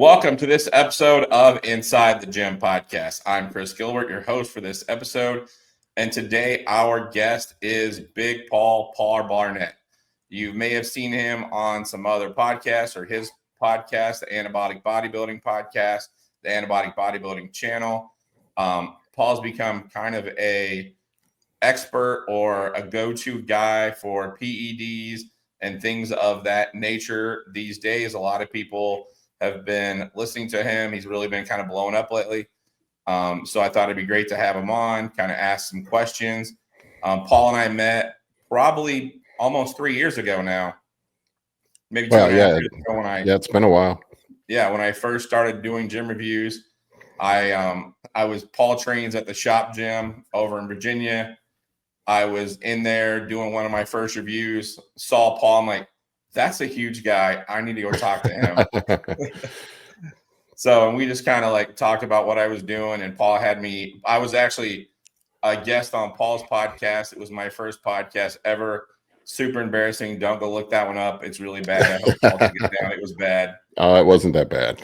Welcome to this episode of Inside the Gym podcast. I'm Chris Gilbert, your host for this episode. And today our guest is Big Paul Barnett. You may have seen him on some other podcasts or his podcast, the Antibiotic Bodybuilding podcast, the Antibiotic Bodybuilding channel. Paul's become kind of a expert or a go-to guy for PEDs and things of that nature these days. A lot of people have been listening to him. He's really been kind of blown up lately. So I thought it'd be great to have him on, kind of ask some questions. Paul and I met probably almost 3 years ago now. Maybe 2.5 years ago it's been a while. Yeah, when I first started doing gym reviews, I was Paul trains at the shop gym over in Virginia. I was in there doing one of my first reviews, saw Paul. I'm like, that's a huge guy. I need to go talk to him. So we just kind of like talked about what I was doing, and Paul had me. I was actually a guest on Paul's podcast. It was my first podcast ever. Super embarrassing. Don't go look that one up. It's really bad. I hope Paul can get down. It was bad. Oh, it wasn't that bad.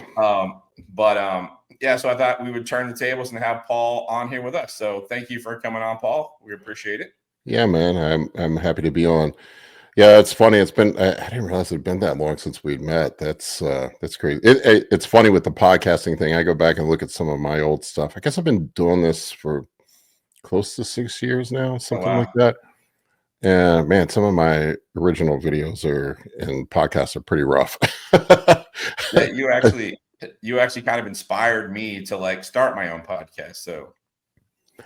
Yeah, so I thought we would turn the tables and have Paul on here with us. So thank you for coming on, Paul. We appreciate it. Yeah, man. I'm happy to be on. Yeah, it's funny. It's been I didn't realize it had been that long since we'd met. That's crazy. It's funny with the podcasting thing. I go back and look at some of my old stuff. I guess I've been doing this for close to 6 years now, something like that. And man, some of my original videos and podcasts are pretty rough. Yeah, you actually kind of inspired me to like start my own podcast. So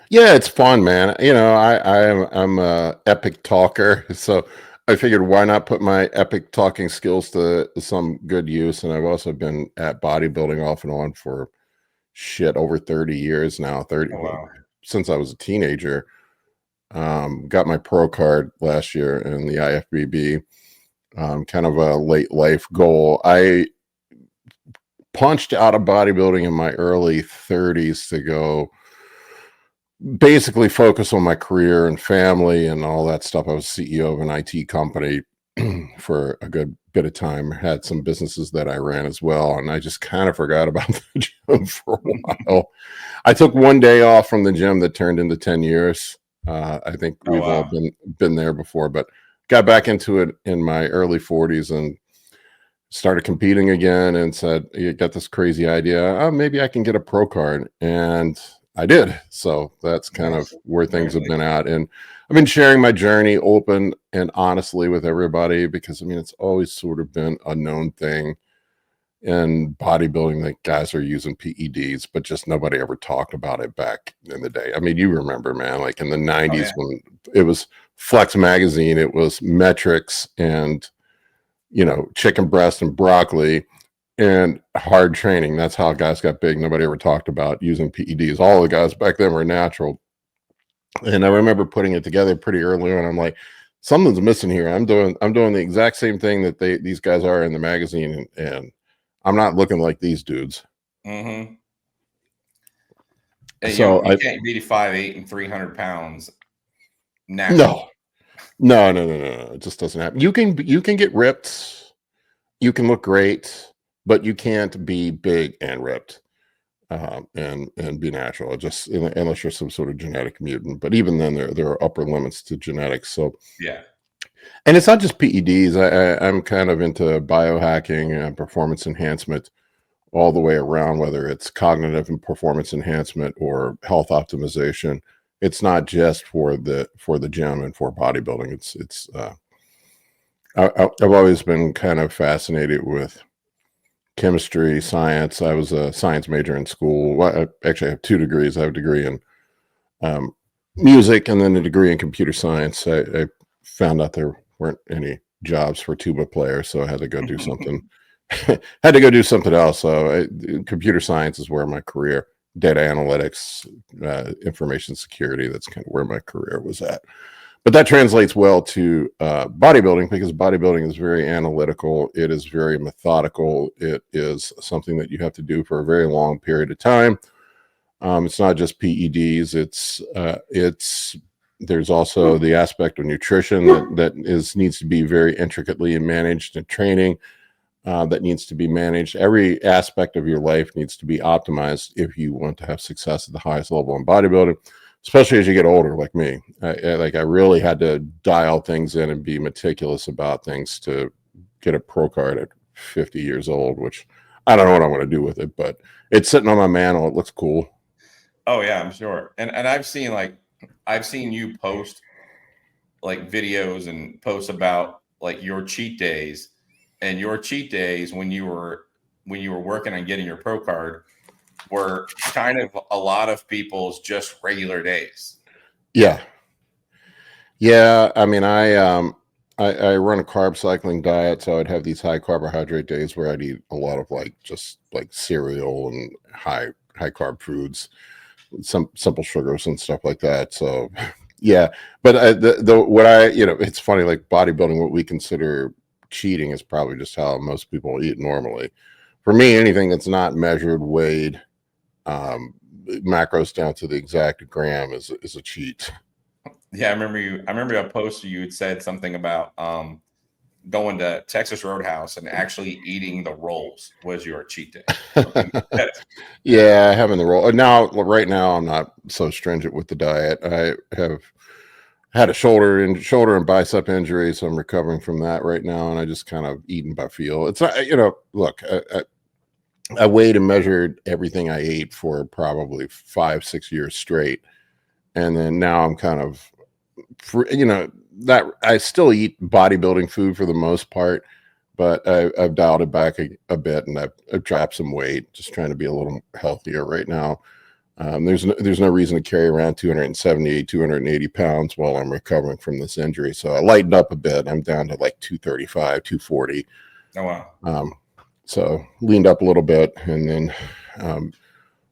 yeah, it's fun, man. You know, I'm a epic talker, so I figured why not put my epic talking skills to some good use. And I've also been at bodybuilding off and on for over 30 years now. 30 since I was a teenager. Got my pro card last year in the IFBB. Kind of a late life goal. I punched out of bodybuilding in my early 30s to go basically focus on my career and family and all that stuff. I was CEO of an IT company for a good bit of time. Had some businesses that I ran as well, and I just kind of forgot about the gym for a while. I took one day off from the gym that turned into 10 years. I think we've all been there before, but got back into it in my early 40s and started competing again and said, you got this crazy idea. Maybe I can get a pro card. And I did. So that's kind of where things have been at. And I've been sharing my journey open and honestly with everybody because, I mean, it's always sort of been a known thing in bodybuilding that guys are using PEDs, but just nobody ever talked about it back in the day. I mean, you remember, man, like in the 90s when it was Flex Magazine, it was metrics and, you know, chicken breast and broccoli and hard training. That's how guys got big. Nobody ever talked about using PEDs. All the guys back then were natural. And I remember putting it together pretty early on. I'm like, something's missing here. I'm doing the exact same thing that these guys are in the magazine, and I'm not looking like these dudes. Mm-hmm. So you can't be 5'8" and 300 pounds. No. It just doesn't happen. You can get ripped. You can look great, but you can't be big and ripped and be natural. Just unless you're some sort of genetic mutant. But even then, there are upper limits to genetics. So yeah. And it's not just PEDs. I'm kind of into biohacking and performance enhancement all the way around, whether it's cognitive and performance enhancement or health optimization. It's not just for the gym and for bodybuilding. I've always been kind of fascinated with chemistry, science. I was a science major in school. Well, I actually have 2 degrees. I have a degree in music and then a degree in computer science. I found out there weren't any jobs for tuba players, so I had to go do something. Had to go do something else. So computer science is where my career, data analytics, information security, that's kind of where my career was at. But that translates well to bodybuilding, because bodybuilding is very analytical. It is very methodical. It is something that you have to do for a very long period of time. It's not just PEDs. There's also the aspect of nutrition that needs to be very intricately managed in training. that needs to be managed. Every aspect of your life needs to be optimized if you want to have success at the highest level in bodybuilding, especially as you get older, like me. I really had to dial things in and be meticulous about things to get a pro card at 50 years old, which I don't know what I'm going to do with it, but it's sitting on my mantle. It looks cool. Oh yeah, I'm sure. And I've seen you post like videos and posts about like your cheat days, and your cheat days when you were working on getting your pro card were kind of a lot of people's just regular days. Yeah. Yeah. I mean, I run a carb cycling diet, so I'd have these high carbohydrate days where I'd eat a lot of just like cereal and high carb foods, some simple sugars and stuff like that. So yeah, but it's funny, like bodybuilding, what we consider cheating is probably just how most people eat normally. For me, anything that's not measured, weighed, macros down to the exact gram is a cheat. Yeah, I remember a post you had said something about going to Texas Roadhouse and actually eating the rolls was your cheat day. Yeah, having the roll. Right now, I'm not so stringent with the diet. I have had a shoulder and bicep injury, so I'm recovering from that right now, and I just kind of eating by feel. It's not, look, I weighed and measured everything I ate for probably 5-6 years straight, and then now I'm kind of, that I still eat bodybuilding food for the most part, but I've dialed it back a bit, and I've dropped some weight, just trying to be a little healthier right now. There's no reason to carry around 270, 280 pounds while I'm recovering from this injury. So I lightened up a bit. I'm down to like 235, 240. Oh wow. So leaned up a little bit, and then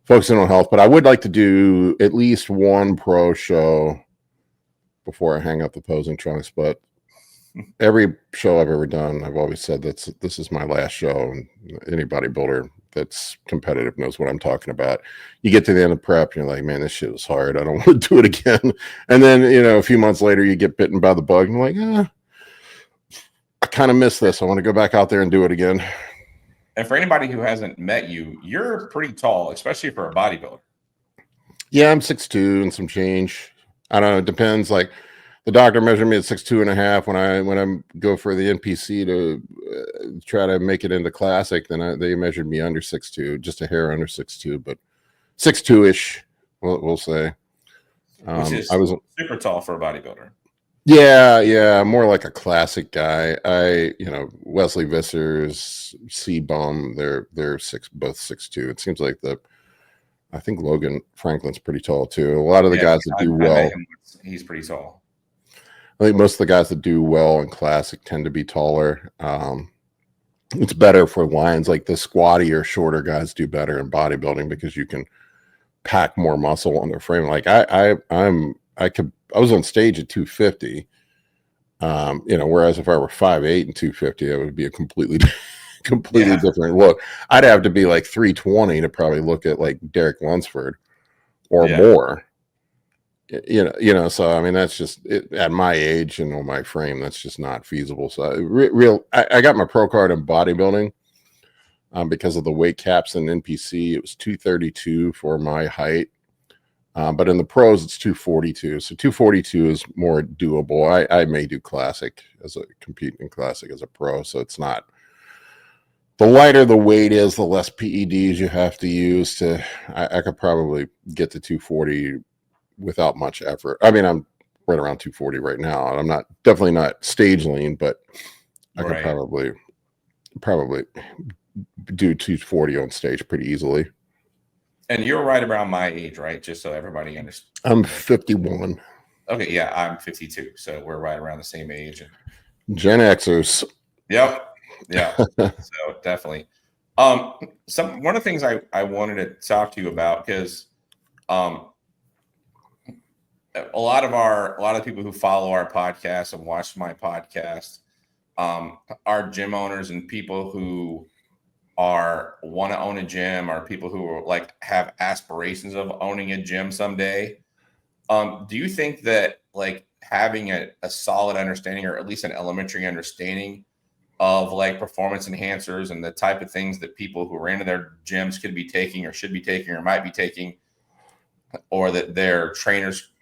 focusing on health. But I would like to do at least one pro show before I hang up the posing trunks. But every show I've ever done, I've always said this is my last show, and any bodybuilder that's competitive knows what I'm talking about. You get to the end of prep, and you're like, man, this shit was hard. I don't want to do it again. And then, a few months later, you get bitten by the bug, and you're like, I kind of miss this. I want to go back out there and do it again. And for anybody who hasn't met you, you're pretty tall, especially for a bodybuilder. Yeah, I'm 6'2" and some change. I don't know. It depends. Like, the doctor measured me at 6'2.5" when I go for the NPC to try to make it into classic. Then they measured me under 6'2", just a hair under 6'2", but 6'2" we'll say. Which is super tall for a bodybuilder. Yeah, more like a classic guy. Wesley Vissers, C-Bum, they're both 6'2". It seems like I think Logan Franklin's pretty tall too. A lot of the guys that do well, he's pretty tall. I think most of the guys that do well in classic tend to be taller. It's better for lines, like the squattier, shorter guys do better in bodybuilding because you can pack more muscle on their frame. Like I was on stage at 250. Whereas if I were 5'8" and 250, it would be a completely different look. I'd have to be like 320 to probably look at like Derek Lunsford or more. So I mean, that's just at my age and on my frame, that's just not feasible. So I got my pro card in bodybuilding because of the weight caps in NPC. It was 232 for my height, but in the pros it's 242. So 242 is more doable. I may do classic compete in classic as a pro, so it's not. The lighter the weight is, the less PEDs you have to use. I could probably get to 240 without much effort. I mean, I'm right around 240 right now, and I'm definitely not stage lean, but I could probably do 240 on stage pretty easily. And you're right around my age, right? Just so everybody understands. I'm 51. Okay, yeah, I'm 52, so we're right around the same age. Gen Xers. Yep. Yeah. So definitely. One of the things I wanted to talk to you about, because a lot of people who follow our podcast and watch my podcast are gym owners and people who want to own a gym, or people who are like have aspirations of owning a gym someday. Do you think that like having a solid understanding, or at least an elementary understanding of like performance enhancers and the type of things that people who are into their gyms could be taking or should be taking or might be taking, or that their trainers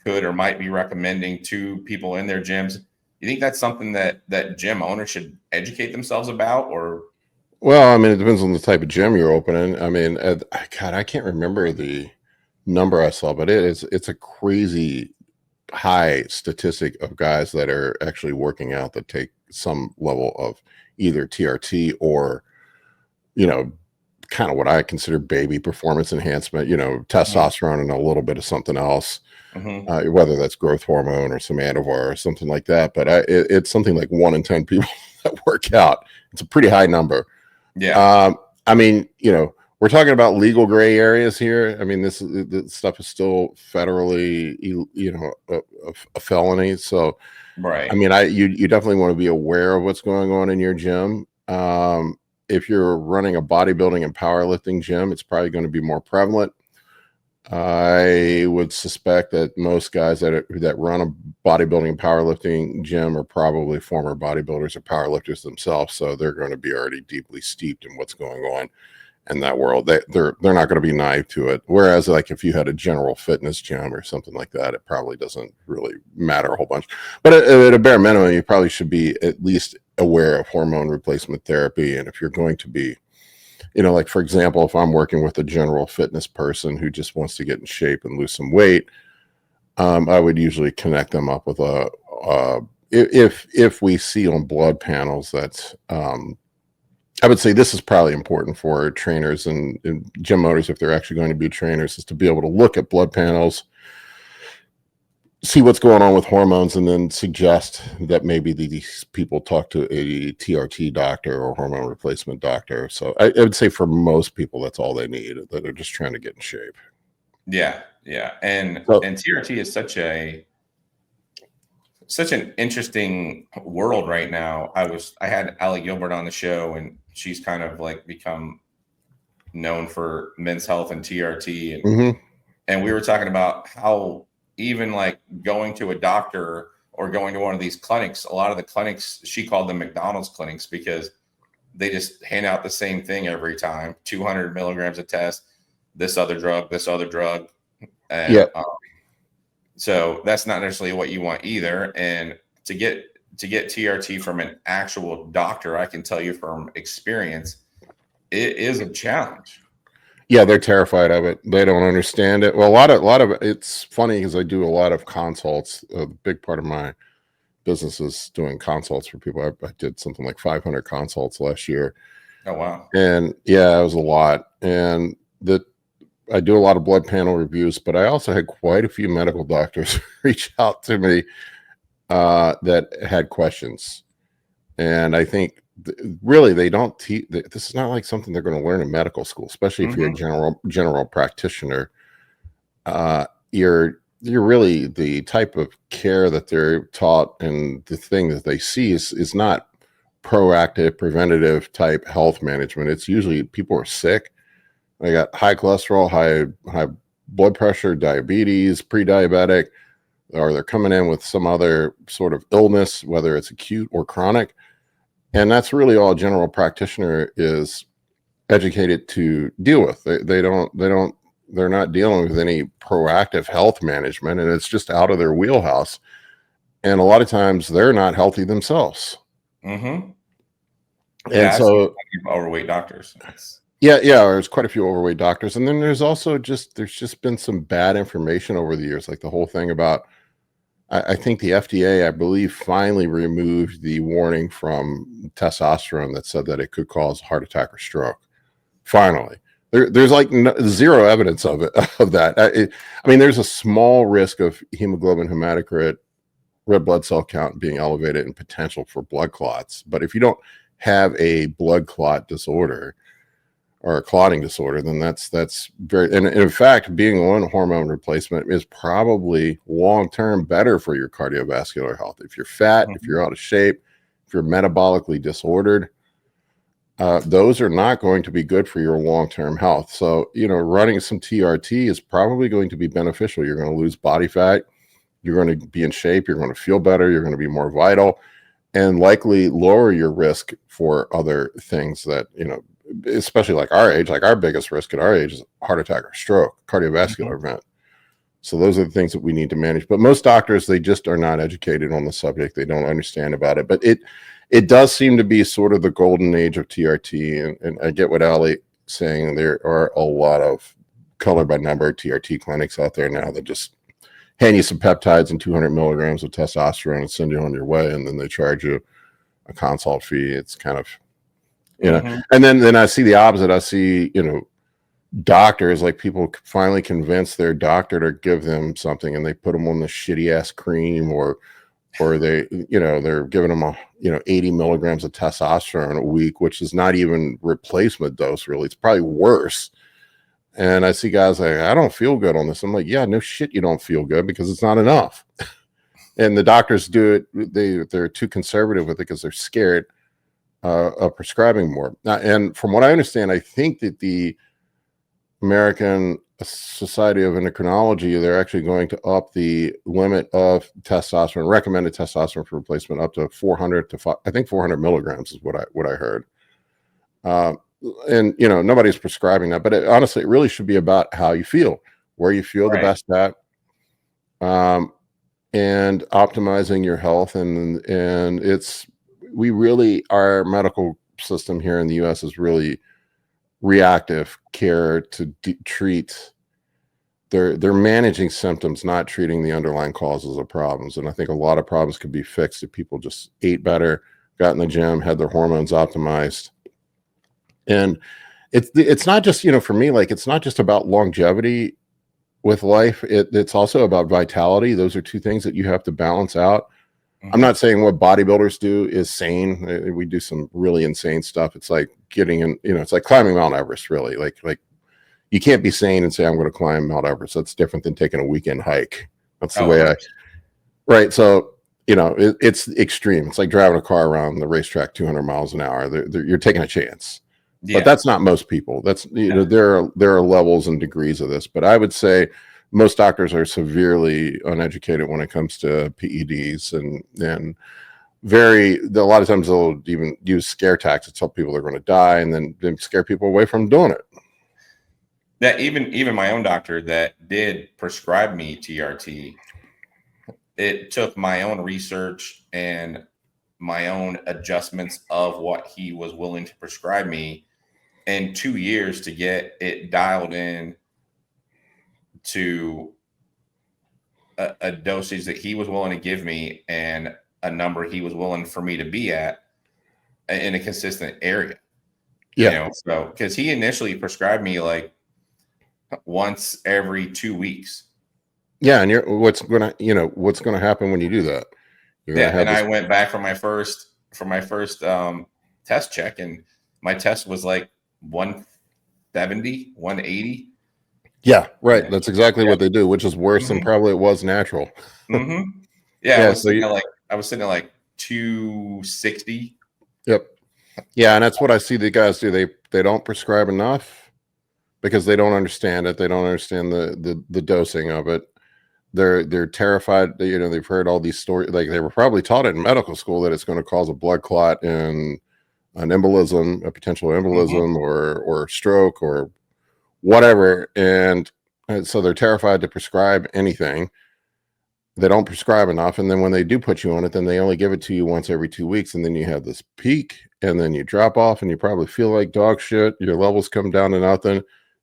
could or might be recommending to people in their gyms? You think that's something that gym owners should educate themselves about? Or Well, I mean, it depends on the type of gym you're opening. I mean, God, I can't remember the number I saw, but it's a crazy high statistic of guys that are actually working out that take some level of either TRT or, kind of what I consider baby performance enhancement, testosterone and a little bit of something else, whether that's growth hormone or some Anavar or something like that. But it's something like 1 in 10 people that work out. It's a pretty high number. Yeah. I mean, we're talking about legal gray areas here. I mean, this stuff is still federally, a felony. So, Right. I mean, you definitely want to be aware of what's going on in your gym. If you're running a bodybuilding and powerlifting gym, it's probably going to be more prevalent. I would suspect that most guys that run a bodybuilding and powerlifting gym are probably former bodybuilders or powerlifters themselves, so they're going to be already deeply steeped in what's going on in that world. They're not going to be naive to it. Whereas, like, if you had a general fitness gym or something like that, it probably doesn't really matter a whole bunch. But at a bare minimum, you probably should be at least aware of hormone replacement therapy. And if you're going to be, like, for example, if I'm working with a general fitness person who just wants to get in shape and lose some weight, I would usually connect them up with if we see on blood panels that I would say this is probably important for trainers and gym owners, if they're actually going to be trainers, is to be able to look at blood panels, see what's going on with hormones, and then suggest that maybe these people talk to a TRT doctor or hormone replacement doctor. So I would say for most people, that's all they need, that are just trying to get in shape. Yeah. Yeah. And TRT is such an interesting world right now. I had Allie Gilbert on the show, and she's kind of like become known for Men's Health and TRT. And we were talking about how even like going to a doctor or going to one of these clinics, a lot of the clinics, she called them McDonald's clinics, because they just hand out the same thing every time, 200 milligrams a test, this other drug. And, so that's not necessarily what you want either. And to get TRT from an actual doctor, I can tell you from experience, it is a challenge. Yeah, they're terrified of it. They don't understand it. Well, a lot of it's funny because I do a lot of consults. A big part of my business is doing consults for people. I did something like 500 consults last year. Oh, wow. And yeah, it was a lot. And I do a lot of blood panel reviews, but I also had quite a few medical doctors reach out to me that had questions. And I think really they don't teach. This is not like something they're going to learn in medical school, especially if you're a general practitioner. You're really, the type of care that they're taught and the thing that they see is not proactive, preventative type health management. It's usually people are sick. They got high cholesterol, high blood pressure, diabetes, pre-diabetic, or they're coming in with some other sort of illness, whether it's acute or chronic. And that's really all a general practitioner is educated to deal with. They're not dealing with any proactive health management, and it's just out of their wheelhouse. And a lot of times they're not healthy themselves. And so overweight doctors. Yeah, there's quite a few overweight doctors. And then there's just been some bad information over the years, like the whole thing about, I think the FDA, I believe, finally removed the warning from testosterone that said that it could cause a heart attack or stroke. Finally. There's like zero evidence of that. I mean, there's a small risk of hemoglobin hematocrit, red blood cell count being elevated, and potential for blood clots. But if you don't have a blood clot disorder or a clotting disorder, then that's very, and in fact, being on hormone replacement is probably long-term better for your cardiovascular health. If you're fat, if you're out of shape, if you're metabolically disordered, those are not going to be good for your long-term health. So, running some TRT is probably going to be beneficial. You're going to lose body fat. You're going to be in shape. You're going to feel better. You're going to be more vital. and likely lower your risk for other things that, especially like our age, like our biggest risk at our age is heart attack or stroke, cardiovascular event. So those are the things that we need to manage. But most doctors, they just are not educated on the subject. They don't understand about it. But it does seem to be sort of the golden age of TRT. And I get what Ali saying. There are a lot of color by number TRT clinics out there now that just hand you some peptides and 200 milligrams of testosterone and send you on your way. And then they charge you a consult fee. It's kind of, and then I see the opposite. I see, doctors, like people finally convince their doctor to give them something and they put them on the shitty ass cream, or they, they're giving them 80 milligrams of testosterone a week, which is not even replacement dose really. It's probably worse. And I see guys like, I don't feel good on this. I'm like, yeah, no shit, you don't feel good because it's not enough. And the doctors do it. They're too conservative with it because they're scared of prescribing more. And from what I understand, I think that the American Society of Endocrinology, they're actually going to up the limit of testosterone, recommended testosterone for replacement, up to 400 to I think 400 milligrams is what I heard. And nobody's prescribing that, but honestly, it really should be about how you feel, where you feel the best at, and optimizing your health. And our medical system here in the U.S. is really reactive care to treat. They're managing symptoms, not treating the underlying causes of problems. And I think a lot of problems could be fixed if people just ate better, got in the gym, had their hormones optimized. And it's not just, for me, like, it's not just about longevity with life. It's also about vitality. Those are two things that you have to balance out. I'm not saying what bodybuilders do is sane. We do some really insane stuff. It's like getting in, it's like climbing Mount Everest, really. Like you can't be sane and say, I'm going to climb Mount Everest. That's different than taking a weekend hike. That's the way right. So, it's extreme. It's like driving a car around the racetrack 200 miles an hour. You're taking a chance. But that's not most people. That's, there are levels and degrees of this. But I would say most doctors are severely uneducated when it comes to PEDs, and a lot of times they'll even use scare tactics to tell people they're going to die, and then scare people away from doing it. That even my own doctor that did prescribe me TRT, it took my own research and my own adjustments of what he was willing to prescribe me in 2 years to get it dialed in to a dosage that he was willing to give me and a number he was willing for me to be at in a consistent area. So because he initially prescribed me like once every 2 weeks. Yeah, and what's going to happen when you do that? I went back for my first test check, and my test was like 170, 180. Yeah, right. That's exactly what they do, which is worse than probably it was natural. Yeah, I was sitting at like 260. Yep. Yeah, and that's what I see the guys do. They don't prescribe enough because they don't understand it. They don't understand the dosing of it. They're terrified. They've heard all these stories. Like, they were probably taught it in medical school that it's going to cause a blood clot and an embolism, a potential embolism, or stroke or whatever. And so they're terrified to prescribe anything. They don't prescribe enough. And then when they do put you on it, then they only give it to you once every 2 weeks. And then you have this peak, and then you drop off, and you probably feel like dog shit. Your levels come down to nothing.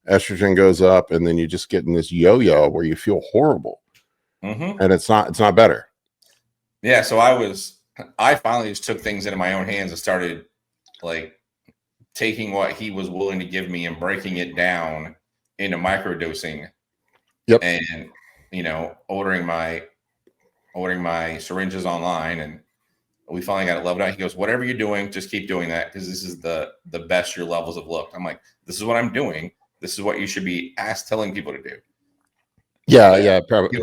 Estrogen goes up, and then you just get in this yo-yo where you feel horrible. And it's not better. Yeah. So I finally just took things into my own hands and started like taking what he was willing to give me and breaking it down into microdosing. Yep. And, ordering my syringes online, and we finally got it leveled out. He goes, whatever you're doing, just keep doing that, because this is the best your levels have looked. I'm like, this is what I'm doing. This is what you should be telling people to do. Yeah, probably.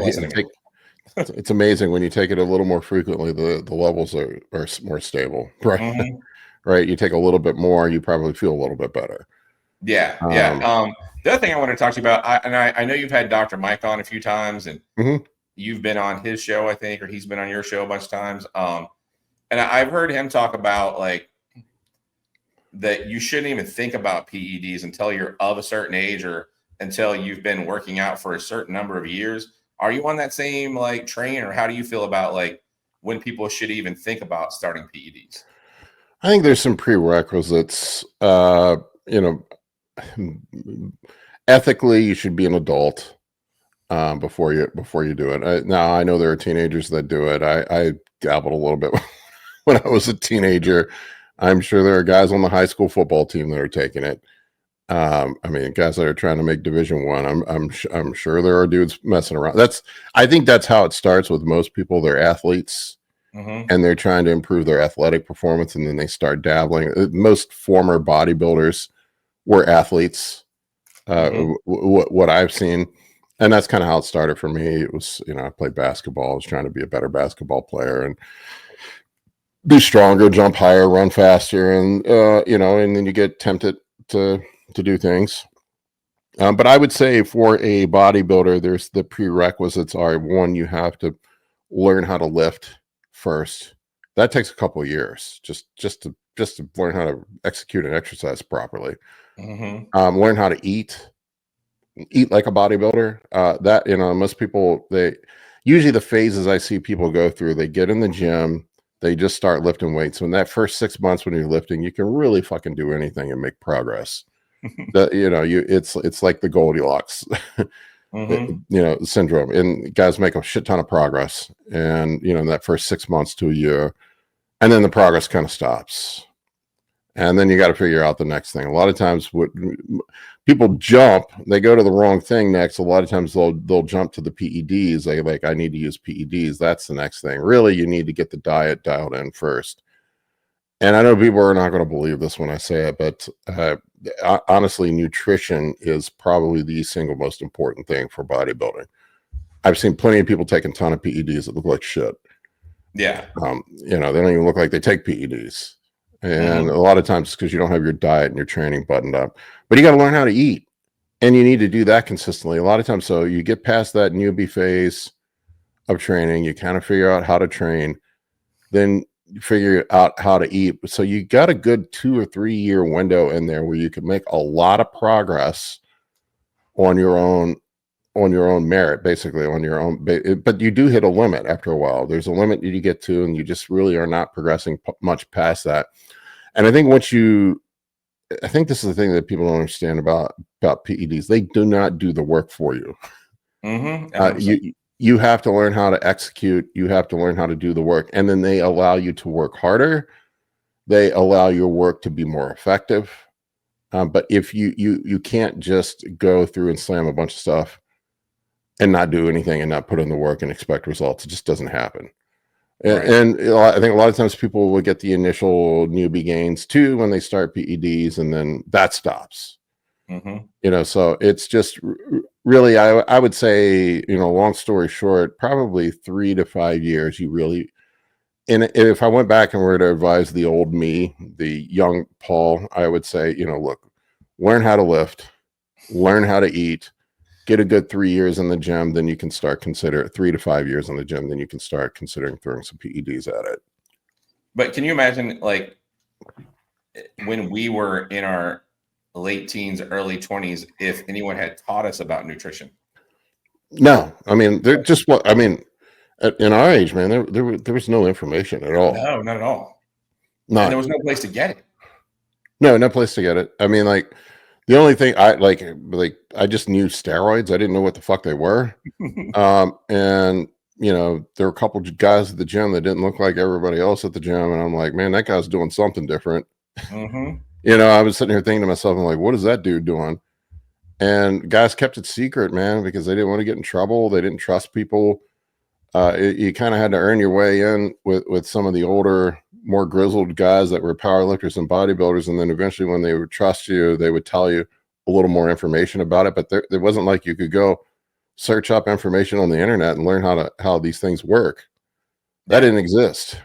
It's amazing when you take it a little more frequently, the levels are more stable, right? Right. You take a little bit more, you probably feel a little bit better. Yeah. The other thing I want to talk to you about, I know you've had Dr. Mike on a few times, and you've been on his show, I think, or he's been on your show a bunch of times. And And I've heard him talk about like that you shouldn't even think about PEDs until you're of a certain age or until you've been working out for a certain number of years. Are you on that same like train, or how do you feel about like when people should even think about starting PEDs? I think there's some prerequisites. You know, ethically, you should be an adult before you do it. Now, I know there are teenagers that do it. I dabbled a little bit when I was a teenager. I'm sure there are guys on the high school football team that are taking it. I mean, guys that are trying to make Division One. I'm sure there are dudes messing around. I think that's how it starts with most people. They're athletes. And they're trying to improve their athletic performance, and then they start dabbling. Most former bodybuilders were athletes, what I've seen, and that's kind of how it started for me. It was, I played basketball. I was trying to be a better basketball player and be stronger, jump higher, run faster, and and then you get tempted to do things. But I would say for a bodybuilder, there's the prerequisites are, one, you have to learn how to lift first. That takes a couple of years just to learn how to execute an exercise properly. Learn how to eat like a bodybuilder. That, most people, usually the phases I see people go through, they get in the gym, they just start lifting weights. So in that first 6 months when you're lifting, you can really fucking do anything and make progress. It's like the Goldilocks syndrome, and guys make a shit ton of progress, and in that first 6 months to a year, and then the progress kind of stops, and then you got to figure out the next thing. A lot of times what people jump, they go to the wrong thing next. A lot of times they'll jump to the PEDs. I need to use PEDs. That's the next thing. Really, you need to get the diet dialed in first. And I know people are not going to believe this when I say it, but honestly, nutrition is probably the single most important thing for bodybuilding. I've seen plenty of people taking a ton of PEDs that look like shit. Yeah. They don't even look like they take PEDs. And a lot of times it's because you don't have your diet and your training buttoned up. But you got to learn how to eat. And you need to do that consistently. A lot of times, so you get past that newbie phase of training, you kind of figure out how to train. Then figure out how to eat. So you got a good 2 or 3 year window in there where you can make a lot of progress on your own merit, basically on your own. But you do hit a limit after a while. There's a limit that you get to, and you just really are not progressing much past that. And I think I think this is the thing that people don't understand about PEDs. They do not do the work for you. You have to learn how to execute. You have to learn how to do the work. And then they allow you to work harder. They allow your work to be more effective. But if you can't just go through and slam a bunch of stuff and not do anything and not put in the work and expect results, it just doesn't happen. Right. And I think a lot of times people will get the initial newbie gains too when they start PEDs, and then that stops. So it's just really, I would say, long story short, probably 3 to 5 years. You really, and if I went back and were to advise the old me, the young Paul, I would say, look, learn how to lift, learn how to eat, get a good 3 years in the gym, then you can start 3 to 5 years in the gym, then you can start considering throwing some PEDs at it. But can you imagine, like, when we were in our late teens, early 20s, if anyone had taught us about nutrition? No, I mean, they're just in our age, man, there was no information at all. No, not at all. No, and there was no place to get it. No place to get it. I mean, like, the only thing I just knew steroids. I didn't know what the fuck they were. And there were a couple of guys at the gym that didn't look like everybody else at the gym, and I'm like, man, that guy's doing something different. I was sitting here thinking to myself, I'm like, what is that dude doing? And guys kept it secret, man, because they didn't want to get in trouble. They didn't trust people. You kind of had to earn your way in with some of the older, more grizzled guys that were powerlifters and bodybuilders. And then eventually when they would trust you, they would tell you a little more information about it. But there wasn't like you could go search up information on the internet and learn how these things work. That didn't exist.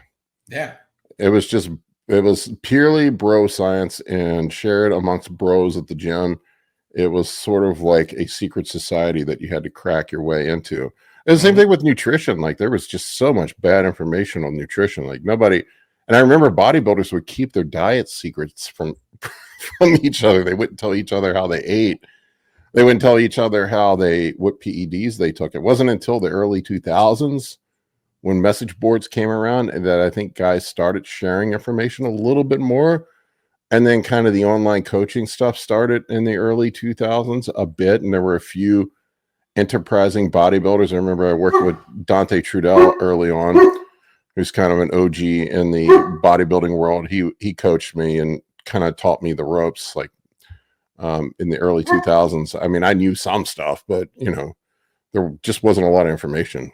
Yeah. It was purely bro science and shared amongst bros at the gym. It was sort of like a secret society that you had to crack your way into. And the same thing with nutrition. Like, there was just so much bad information on nutrition. Like, nobody, And I remember bodybuilders would keep their diet secrets from each other. They wouldn't tell each other how they ate. They wouldn't tell each other what PEDs they took. It wasn't until the early 2000s when message boards came around and that I think guys started sharing information a little bit more. And then kind of the online coaching stuff started in the early 2000s a bit. And there were a few enterprising bodybuilders. I remember I worked with Dante Trudell early on, who's kind of an OG in the bodybuilding world. He coached me and kind of taught me the ropes, like in the early 2000s. I mean, I knew some stuff, but there just wasn't a lot of information.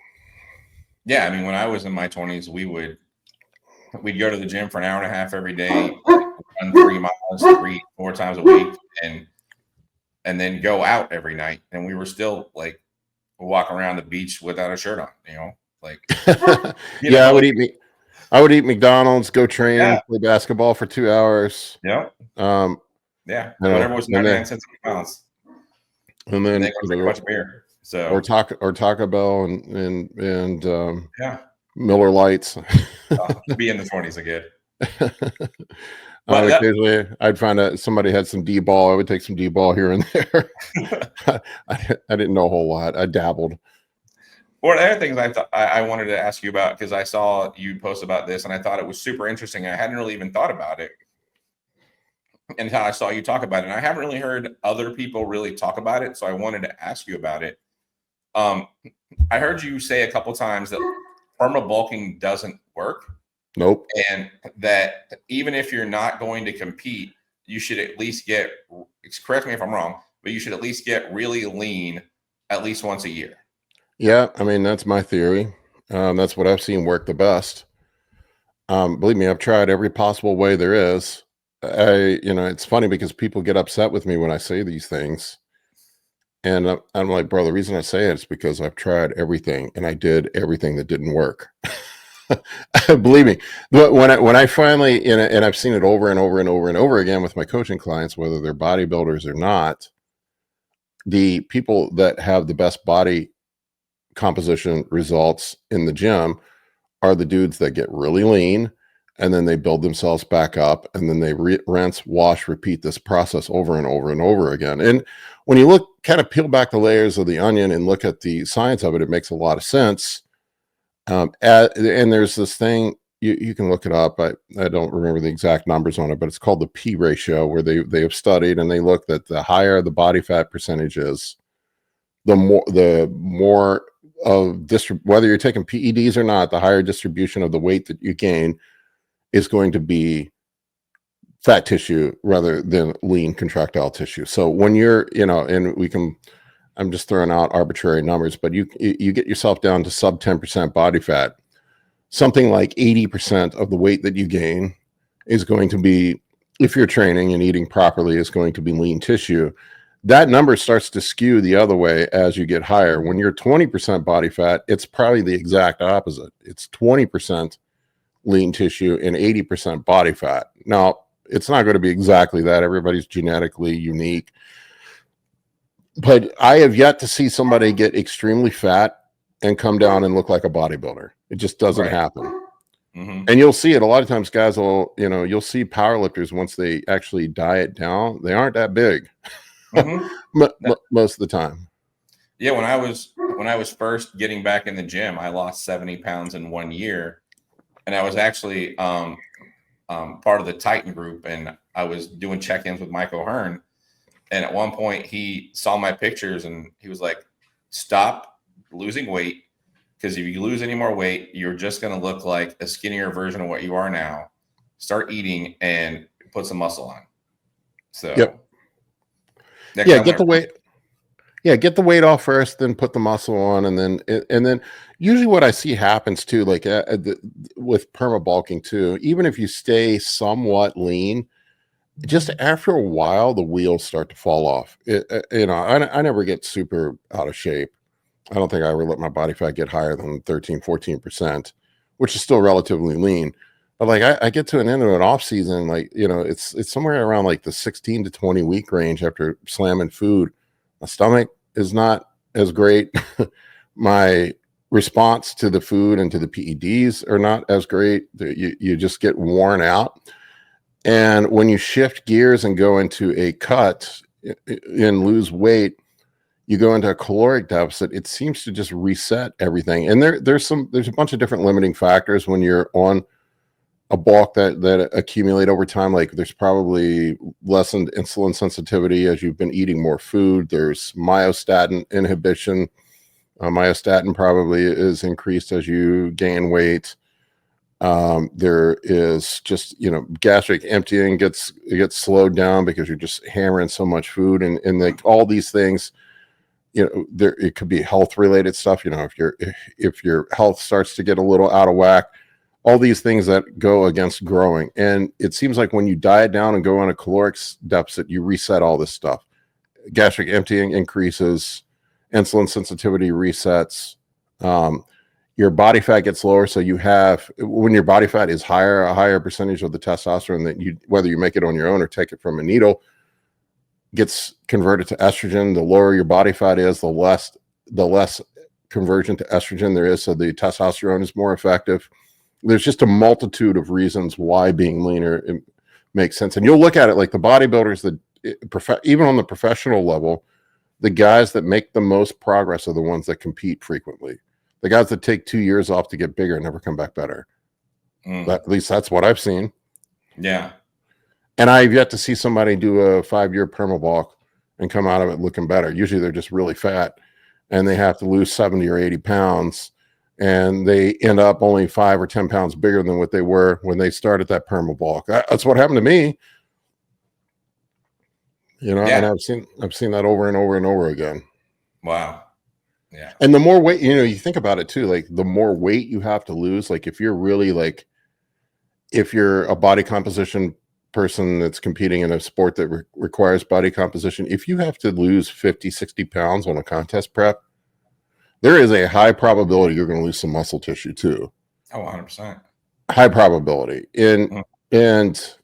Yeah, I mean, when I was in my 20s, we'd go to the gym for an hour and a half every day, run 3 miles 3-4 times a week, and then go out every night. And we were still like walk around the beach without a shirt on, like I would eat McDonald's, go train, play basketball for 2 hours. Yeah. Whatever was 99 cents a pound. And then go much beer. So or Taco Bell and Miller Lights. Be in the 20s again. Occasionally I'd find out somebody had some D-ball. I would take some D-ball here and there. I didn't know a whole lot. I dabbled. One of the other things I wanted to ask you about, because I saw you post about this and I thought it was super interesting. I hadn't really even thought about it until I saw you talk about it. And I haven't really heard other people really talk about it. So I wanted to ask you about it. I heard you say a couple times that perma bulking doesn't work. Nope. And that even if you're not going to compete, you should at least correct me if I'm wrong, but you should at least get really lean at least once a year. Yeah. I mean, that's my theory. That's what I've seen work the best. Believe me, I've tried every possible way there is. It's funny because people get upset with me when I say these things. And I'm like, bro, the reason I say it is because I've tried everything and I did everything that didn't work. Believe me, but when I finally, and I've seen it over and over and over and over again with my coaching clients, whether they're bodybuilders or not, the people that have the best body composition results in the gym are the dudes that get really lean and then they build themselves back up and then they rinse, wash, repeat this process over and over and over again. And when you kind of peel back the layers of the onion and look at the science of it, it makes a lot of sense. And there's this thing, you can look it up. I don't remember the exact numbers on it, but it's called the P ratio, where they have studied and they look that the higher the body fat percentage is, the more of whether you're taking PEDs or not, the higher distribution of the weight that you gain is going to be fat tissue rather than lean contractile tissue. So when you're, and I'm just throwing out arbitrary numbers, but you get yourself down to sub 10% body fat, something like 80% of the weight that you gain is going to be, if you're training and eating properly, is going to be lean tissue. That number starts to skew the other way as you get higher. When you're 20% body fat, it's probably the exact opposite. It's 20% lean tissue and 80% body fat. Now, it's not going to be exactly that. Everybody's genetically unique. But I have yet to see somebody get extremely fat and come down and look like a bodybuilder. It just doesn't happen. Mm-hmm. And you'll see it a lot of times. Guys will, you'll see powerlifters once they actually diet down, they aren't that big. Mm-hmm. Most of the time. Yeah, when I was first getting back in the gym, I lost 70 pounds in 1 year, and I was actually part of the Titan group, and I was doing check-ins with Mike O'Hearn. And at one point, he saw my pictures, and he was like, "Stop losing weight, because if you lose any more weight, you're just going to look like a skinnier version of what you are now. Start eating and put some muscle on." So, yep. Get the weight. Yeah, get the weight off first, then put the muscle on, and then usually what I see happens too, like with perma bulking too. Even if you stay somewhat lean, just after a while, the wheels start to fall off. I never get super out of shape. I don't think I ever let my body fat get higher than 13-14%, which is still relatively lean. But like I get to an end of an off season, like it's somewhere around like the 16 to 20 week range after slamming food. My stomach is not as great. My response to the food and to the PEDs are not as great. You just get worn out. And when you shift gears and go into a cut and lose weight, you go into a caloric deficit, it seems to just reset everything. And there's a bunch of different limiting factors when you're on a bulk that accumulate over time. Like there's probably lessened insulin sensitivity as you've been eating more food. There's myostatin inhibition. Myostatin probably is increased as you gain weight. There is just, gastric emptying gets slowed down because you're just hammering so much food, and like all these things, it could be health related stuff. If your health starts to get a little out of whack, all these things that go against growing. And it seems like when you diet down and go on a caloric deficit, you reset all this stuff. Gastric emptying increases, insulin sensitivity resets, your body fat gets lower. So when your body fat is higher, a higher percentage of the testosterone that whether you make it on your own or take it from a needle, gets converted to estrogen. The lower your body fat is, the less conversion to estrogen there is. So the testosterone is more effective. There's just a multitude of reasons why being leaner makes sense. And you'll look at it like the bodybuilders that even on the professional level, the guys that make the most progress are the ones that compete frequently. The guys that take 2 years off to get bigger never come back better. At least that's what I've seen. Yeah. And I've yet to see somebody do a 5-year permabulk and come out of it looking better. Usually they're just really fat and they have to lose 70 or 80 pounds and they end up only 5 or 10 pounds bigger than what they were when they started that permabulk. That's what happened to me. And I've seen that over and over and over again. Wow. Yeah. And the more weight, you think about it too, like the more weight you have to lose, like if you're a body composition person that's competing in a sport that requires body composition, if you have to lose 50, 60 pounds on a contest prep, there is a high probability you're going to lose some muscle tissue too. Oh, 100%. High probability. And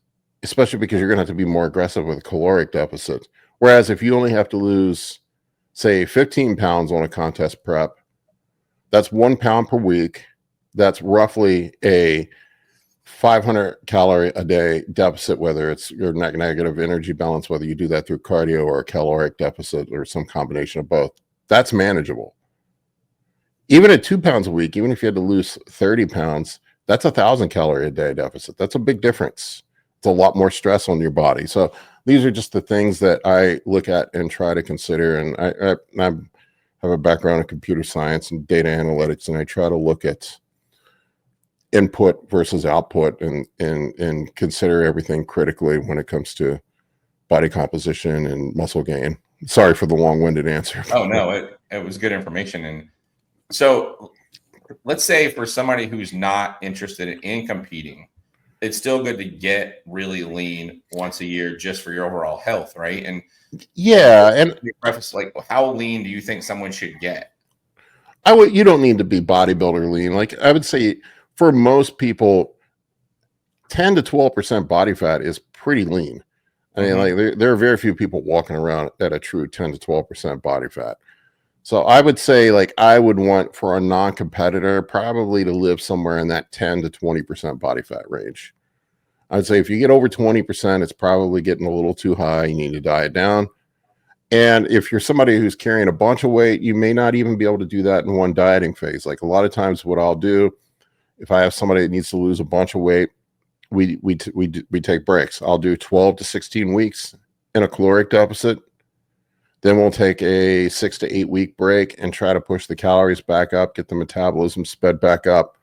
especially because you're going to have to be more aggressive with a caloric deficit. Whereas if you only have to lose, say, 15 pounds on a contest prep, that's 1 pound per week. That's roughly a 500 calorie a day deficit, whether it's your negative energy balance, whether you do that through cardio or a caloric deficit or some combination of both. That's manageable. Even at 2 pounds a week, even if you had to lose 30 pounds, that's 1,000 calorie a day deficit. That's a big difference. It's a lot more stress on your body. So these are just the things that I look at and try to consider. And I have a background in computer science and data analytics, and I try to look at input versus output and consider everything critically when it comes to body composition and muscle gain. Sorry for the long-winded answer. Oh, no, it was good information. And so let's say for somebody who's not interested in competing, it's still good to get really lean once a year just for your overall health, right? And yeah, and preface, like, how lean do you think someone should get? You don't need to be bodybuilder lean. Like I would say, for most people, 10 to 12% body fat is pretty lean. I mean, like there are very few people walking around at a true 10 to 12% body fat. So I would say, like, I would want for a non-competitor probably to live somewhere in that 10 to 20% body fat range. I'd say if you get over 20%, it's probably getting a little too high. You need to diet down. And if you're somebody who's carrying a bunch of weight, you may not even be able to do that in one dieting phase. Like a lot of times what I'll do, if I have somebody that needs to lose a bunch of weight, we take breaks. I'll do 12 to 16 weeks in a caloric deficit. Then we'll take a 6 to 8 week break and try to push the calories back up, get the metabolism sped back up.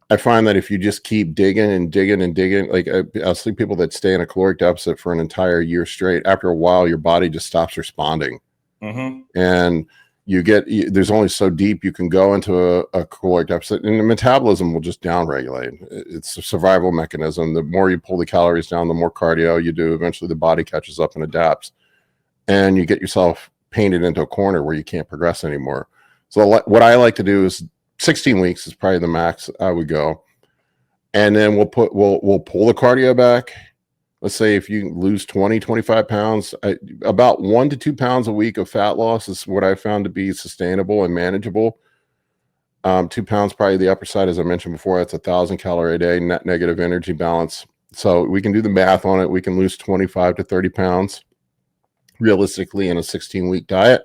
I find that if you just keep digging and digging and digging, like I'll see people that stay in a caloric deficit for an entire year straight. After a while, your body just stops responding. And there's only so deep you can go into a caloric deficit, and the metabolism will just downregulate. It's a survival mechanism. The more you pull the calories down, the more cardio you do. Eventually the body catches up and adapts, and you get yourself painted into a corner where you can't progress anymore. So what I like to do is 16 weeks is probably the max I would go. And then we'll pull the cardio back. Let's say if you lose 20, 25 pounds, about 1 to 2 pounds a week of fat loss is what I found to be sustainable and manageable. 2 pounds, probably the upper side, as I mentioned before. That's 1,000 calorie a day net negative energy balance. So we can do the math on it. We can lose 25 to 30 pounds realistically in a 16-week diet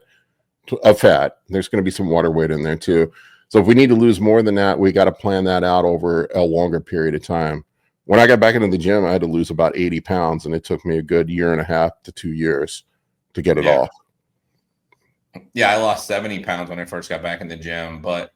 of fat. There's going to be some water weight in there too. So if we need to lose more than that, we got to plan that out over a longer period of time. When I got back into the gym, I had to lose about 80 pounds, and it took me a good 1.5 to 2 years to get it off. Yeah, I lost 70 pounds when I first got back in the gym, but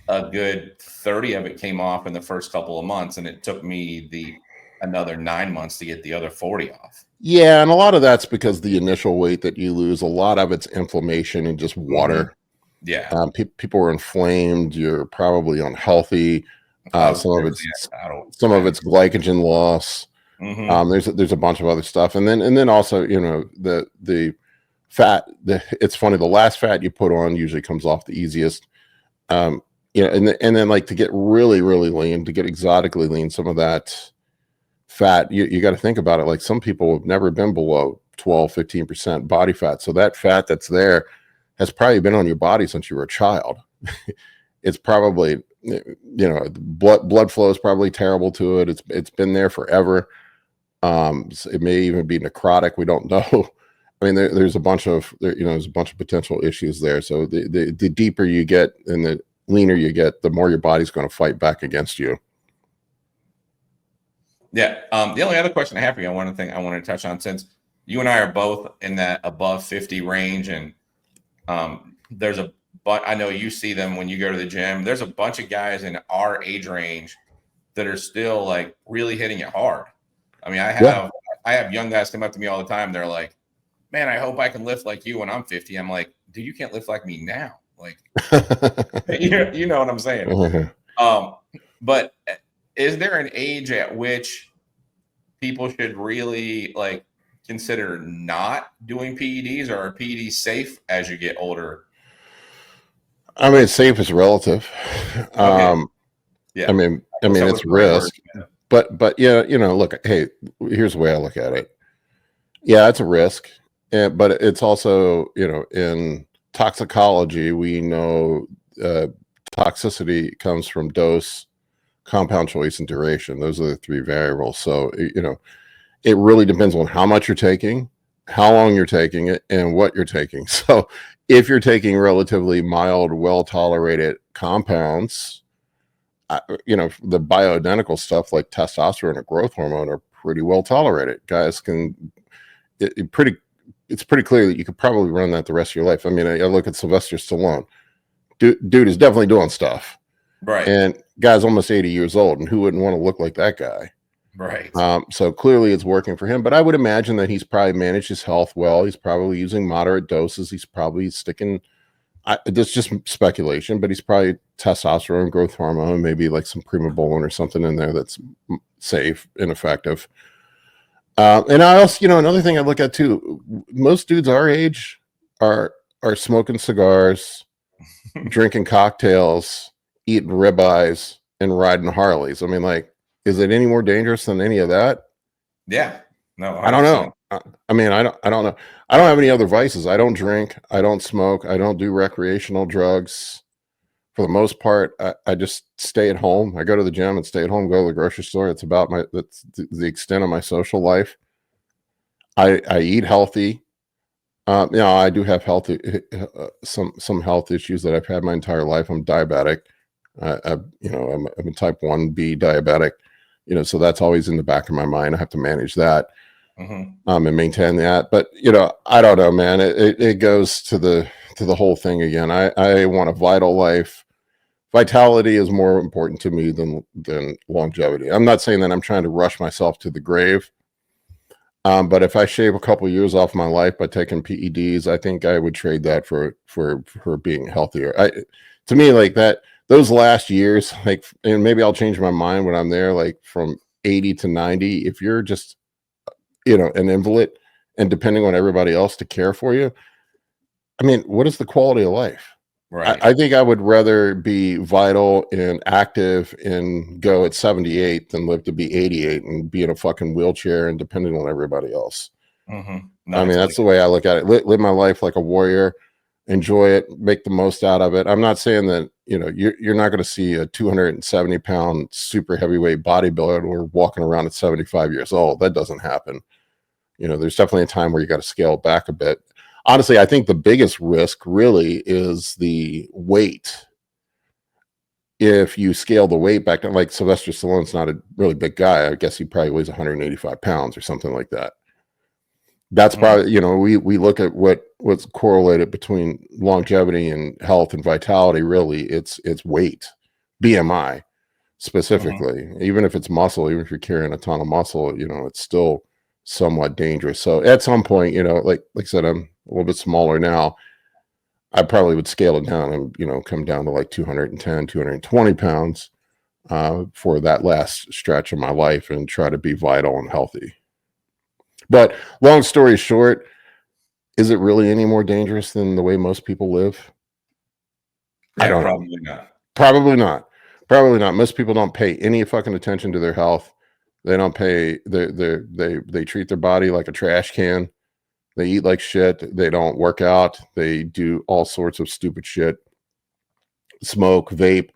a good 30 of it came off in the first couple of months, and it took me another 9 months to get the other 40 off. Yeah, and a lot of that's because the initial weight that you lose, a lot of it's inflammation and just water. Yeah. People are inflamed. You're probably unhealthy. Some of it's glycogen loss. There's a bunch of other stuff, and then also, you know, the fat. It's funny. The last fat you put on usually comes off the easiest. You know, and then like to get really lean, to get exotically lean, some of that fat, you got to think about it. Like some people have never been below 12-15% body fat. So that fat that's there has probably been on your body since you were a child. It's probably, you know, blood flow is probably terrible to it. It's been there forever. So it may even be necrotic. We don't know. I mean, there's a bunch of potential issues there. So the deeper you get and the leaner you get, the more your body's going to fight back against you. Yeah. The only other question I have for you, one thing I wanted to touch on, since you and I are both in that above 50 range, and I know you see them when you go to the gym. There's a bunch of guys in our age range that are still like really hitting it hard. I mean, I have young guys come up to me all the time. They're like, "Man, I hope I can lift like you when I'm 50." I'm like, "Dude, you can't lift like me now." Like, you know what I'm saying? But is there an age at which people should really like consider not doing PEDs, or are PEDs safe as you get older? I mean, safe is relative. Okay. Yeah. I mean, it's risk, but yeah, you know, look, hey, here's the way I look at it. Yeah, it's a risk, but it's also, you know, in toxicology, we know toxicity comes from dose, compound choice, and duration. Those are the 3 variables. So, you know, it really depends on how much you're taking, how long you're taking it, and what you're taking. So if you're taking relatively mild, well-tolerated compounds, you know, the bioidentical stuff like testosterone or growth hormone are pretty well tolerated. Guys can, it's pretty clear that you could probably run that the rest of your life. I mean, I look at Sylvester Stallone. Dude is definitely doing stuff. Right. And guy's almost 80 years old, and who wouldn't want to look like that guy? Right. So clearly it's working for him, but I would imagine that he's probably managed his health well. He's probably using moderate doses. He's probably sticking, that's just speculation, but he's probably testosterone, growth hormone, maybe like some primobolan or something in there that's safe and effective. And I also, you know, another thing I look at too, most dudes our age are smoking cigars, drinking cocktails, eating ribeyes, and riding Harleys. I mean, like, is it any more dangerous than any of that? Yeah. No, 100%. I don't know. I mean, I don't know. I don't have any other vices. I don't drink. I don't smoke. I don't do recreational drugs. For the most part, I just stay at home. I go to the gym and stay at home, go to the grocery store. That's the extent of my social life. I eat healthy. You know, I do have some health issues that I've had my entire life. I'm diabetic. You know, I'm a type 1B diabetic. You know, so that's always in the back of my mind. I have to manage that and maintain that. But you know, I don't know, man. It goes to the whole thing again. I want a vital life. Vitality is more important to me than longevity. I'm not saying that I'm trying to rush myself to the grave. But if I shave a couple of years off my life by taking PEDs, I think I would trade that for being healthier. To me, like that, those last years, like, and maybe I'll change my mind when I'm there, like from 80 to 90, if you're just, you know, an invalid and depending on everybody else to care for you, I mean, what is the quality of life? Right. I think I would rather be vital and active and go at 78 than live to be 88 and be in a fucking wheelchair and depending on everybody else. No, I mean, that's the way I look at it. Live my life like a warrior, enjoy it, make the most out of it. I'm not saying that you're not going to see a 270-pound super heavyweight bodybuilder walking around at 75 years old. That doesn't happen. There's definitely a time where you got to scale back a bit. Honestly, I think the biggest risk really is the weight. If you scale the weight back, like Sylvester Stallone's not a really big guy. I guess he probably weighs 185 pounds or something like that. That's probably, we look at what's correlated between longevity and health and vitality. Really, it's weight, BMI specifically. Even if it's muscle, even if you're carrying a ton of muscle, it's still somewhat dangerous. So at some point, like I said, I'm a little bit smaller now. I probably would scale it down and, come down to like 210, 220 pounds for that last stretch of my life and try to be vital and healthy. But long story short, is it really any more dangerous than the way most people live? I don't know. Probably not. Probably not. Most people don't pay any fucking attention to their health. They don't pay. They treat their body like a trash can. They eat like shit. They don't work out. They do all sorts of stupid shit. Smoke, vape,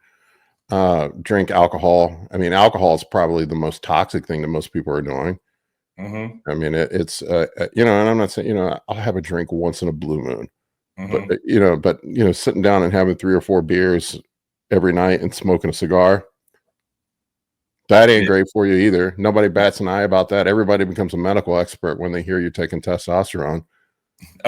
drink alcohol. I mean, alcohol is probably the most toxic thing that most people are doing. I mean, it's and I'm not saying, I'll have a drink once in a blue moon, but sitting down and having 3 or 4 beers every night and smoking a cigar, that ain't great for you either. Nobody bats an eye about that. Everybody becomes a medical expert when they hear you're taking testosterone.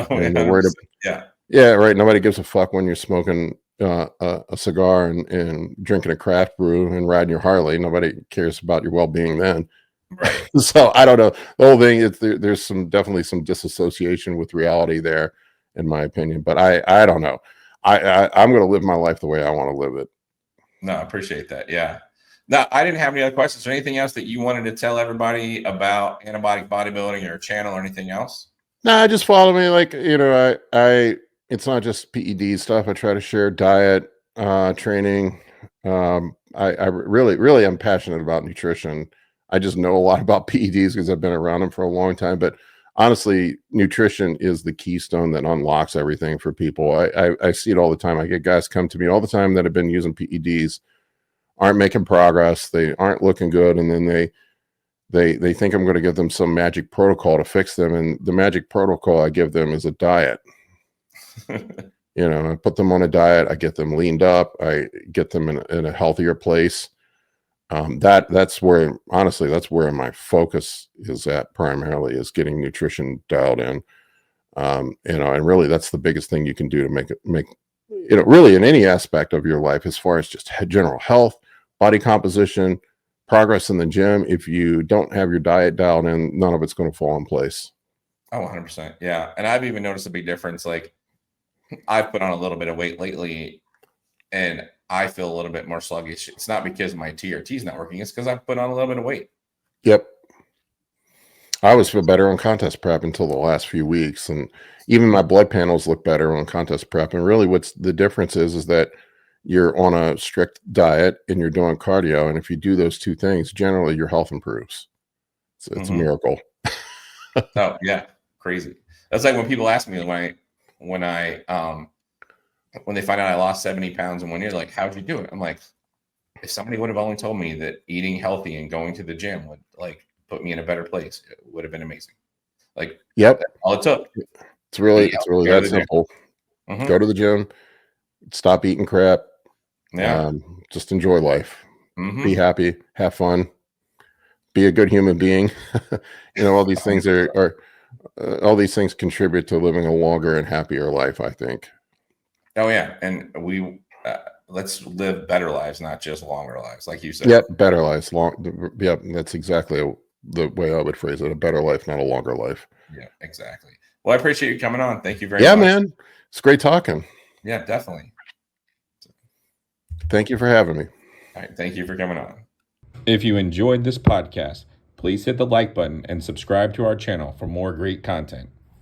And they're worried about, yeah, right. Nobody gives a fuck when you're smoking a cigar and drinking a craft brew and riding your Harley. Nobody cares about your well-being then. Right. So I don't know. The whole thing is there's definitely some disassociation with reality there, in my opinion. But I don't know. I'm going to live my life the way I want to live it. No, I appreciate that. Yeah. No, I didn't have any other questions or anything else that you wanted to tell everybody about anabolic bodybuilding or your channel or anything else. No, just follow me. Like, I it's not just PED stuff. I try to share diet, training. I really am passionate about nutrition. I just know a lot about PEDs because I've been around them for a long time. But honestly, nutrition is the keystone that unlocks everything for people. I see it all the time. I get guys come to me all the time that have been using PEDs, aren't making progress. They aren't looking good. And then they think I'm going to give them some magic protocol to fix them. And the magic protocol I give them is a diet. I put them on a diet. I get them leaned up. I get them in a healthier place. That's where, honestly, that's where my focus is at primarily, is getting nutrition dialed in. And really that's the biggest thing you can do to make really in any aspect of your life, as far as just general health, body composition, progress in the gym. If you don't have your diet dialed in, none of it's going to fall in place. Oh, 100%. Yeah. And I've even noticed a big difference. Like, I've put on a little bit of weight lately and I feel a little bit more sluggish. It's not because my TRT is not working. It's because I've put on a little bit of weight. Yep. I always feel better on contest prep until the last few weeks. And even my blood panels look better on contest prep. And really what's the difference is that you're on a strict diet and you're doing cardio. And if you do those two things, generally your health improves. So it's a miracle. Oh yeah. Crazy. That's like when people ask me when they find out I lost 70 pounds in 1 year, like, how'd you do it? I'm like, if somebody would have only told me that eating healthy and going to the gym would like put me in a better place, it would have been amazing. Like, yep, that's all it took. It's really that simple. Go to the gym, stop eating crap. Yeah. Just enjoy life. Be happy, have fun, be a good human being. All these things all these things contribute to living a longer and happier life, I think. Oh yeah. And we let's live better lives, not just longer lives, like you said. Yep, better lives. Yep, that's exactly the way I would phrase it. A better life, not a longer life. Yeah, exactly. Well, I appreciate you coming on. Thank you very much. Yeah, man. It's great talking. Yeah, definitely. Thank you for having me. All right. Thank you for coming on. If you enjoyed this podcast, please hit the like button and subscribe to our channel for more great content.